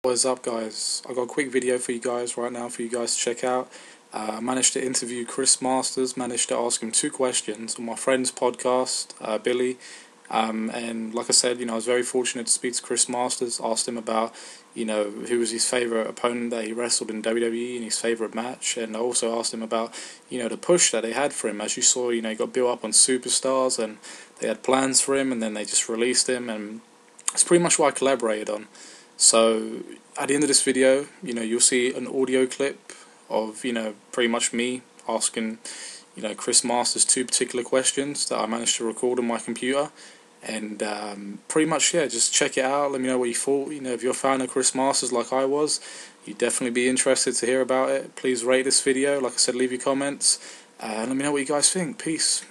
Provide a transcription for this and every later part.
What is up, guys? I got a quick video for you guys right now for you guys to check out. I managed to interview Chris Masters, managed to ask him 2 questions on my friend's podcast, Billy. And like I said, I was very fortunate to speak to Chris Masters, asked him about, who was his favourite opponent that he wrestled in WWE and his favourite match. And I also asked him about, the push that they had for him. As you saw, he got built up on Superstars and they had plans for him and then they just released him. And it's pretty much what I collaborated on. So at the end of this video, you'll see an audio clip of, pretty much me asking, Chris Masters 2 particular questions that I managed to record on my computer. And pretty much, yeah, just check it out. Let me know what you thought. If you're a fan of Chris Masters like I was, you'd definitely be interested to hear about it. Please rate this video. Like I said, leave your comments. And let me know what you guys think. Peace.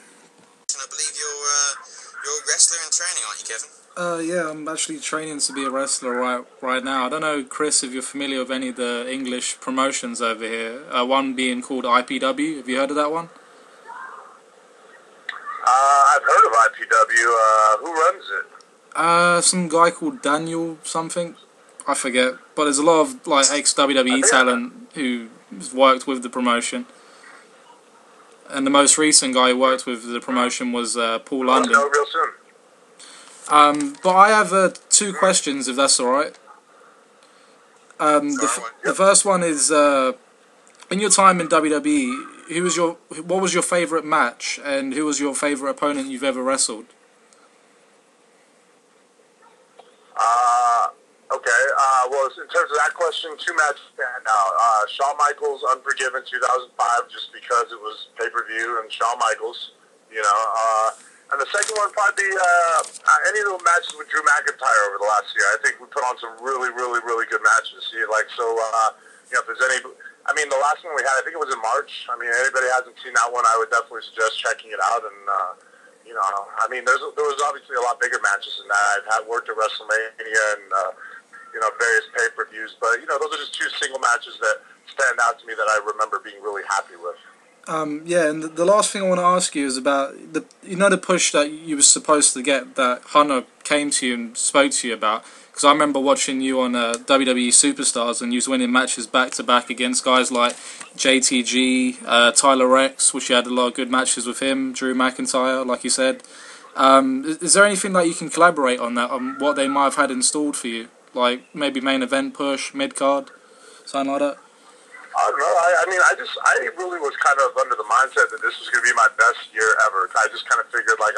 I believe you're a wrestler in training, aren't you, Kevin? Yeah, I'm actually training to be a wrestler right now. I don't know, Chris, if you're familiar with any of the English promotions over here. One being called IPW. Have you heard of that one? I've heard of IPW. Who runs it? Some guy called Daniel something. I forget. But there's a lot of ex-WWE talent who's worked with the promotion. And the most recent guy who worked with the promotion was Paul London. I'll know real soon. But I have 2 questions, if that's alright. The first one is, in your time in WWE, what was your favourite match, and who was your favourite opponent you've ever wrestled? Okay. Well, in terms of that question, 2 matches stand out. Shawn Michaels, Unforgiven, 2005, just because it was pay-per-view and Shawn Michaels, And the second one would probably be any of the matches with Drew McIntyre over the last year. I think we put on some really, really, really good matches. If there's any, the last one we had, I think it was in March. Anybody hasn't seen that one, I would definitely suggest checking it out. And there was obviously a lot bigger matches than that. I've worked at WrestleMania and various pay-per-views, but those are just 2 single matches that stand out to me that I remember being really happy with. Yeah, and the last thing I want to ask you is about the push that you were supposed to get, that Hunter came to you and spoke to you about. Because I remember watching you on WWE Superstars, and you was winning matches back to back against guys like JTG, Tyler Rex, which you had a lot of good matches with him, Drew McIntyre, like you said. Is there anything that you can collaborate on that, on what they might have had installed for you, like maybe main event push, mid card, something like that? I don't know. I really was kind of under the mindset that this was going to be my best year ever. I just kind of figured I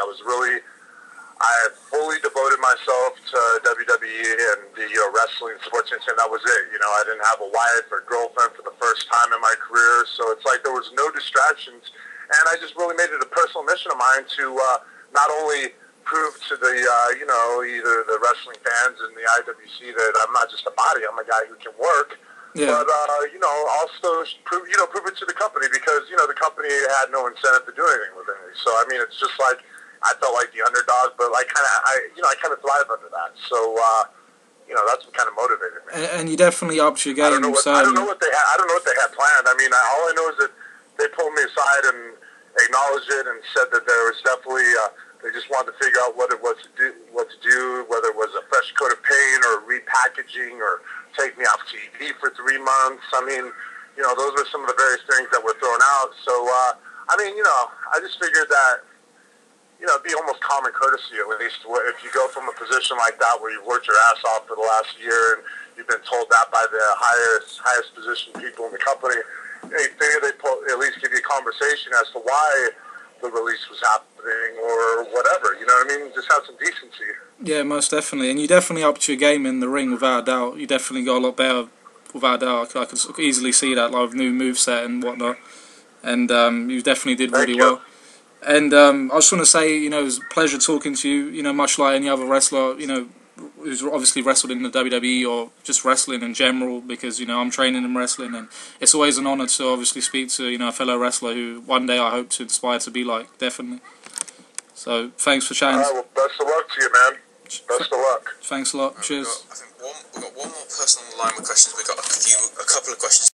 had fully devoted myself to WWE and the wrestling, sports entertainment. That was it. I didn't have a wife or girlfriend for the first time in my career, so it's like there was no distractions, and I just really made it a personal mission of mine to not only prove to the either the wrestling fans and the IWC that I'm not just a body, I'm a guy who can work. Yeah. But, also prove it to the company, because, the company had no incentive to do anything with it. So, it's just like, I felt like the underdog, but I kind of thrive under that. So, that's what kind of motivated me. And you definitely upped your game. I don't know what they had planned. All I know is that they pulled me aside and acknowledged it and said that there was definitely, they just wanted to figure out what to do, whether it was a fresh coat of paint or repackaging or take me off TV for 3 months. Those were some of the various things that were thrown out. So, I just figured that, it'd be almost common courtesy, at least, if you go from a position like that where you've worked your ass off for the last year and you've been told that by the highest positioned people in the company, they figure they at least give you a conversation as to why the release was happening or whatever, just have some decency. Yeah, most definitely, and you definitely upped your game in the ring, without a doubt. You definitely got a lot better, without a doubt. I could easily see that, like, new moveset and whatnot, and you definitely did really well. And I just want to say, it was a pleasure talking to you, much like any other wrestler, who's obviously wrestled in the WWE or just wrestling in general, because, I'm training in wrestling, and it's always an honour to obviously speak to, a fellow wrestler who one day I hope to inspire to be like, definitely. So, thanks for chatting. Well, best of luck to you, man. Best of luck. Thanks a lot. Cheers. We've got one more person on the line with questions. We've got a couple of questions.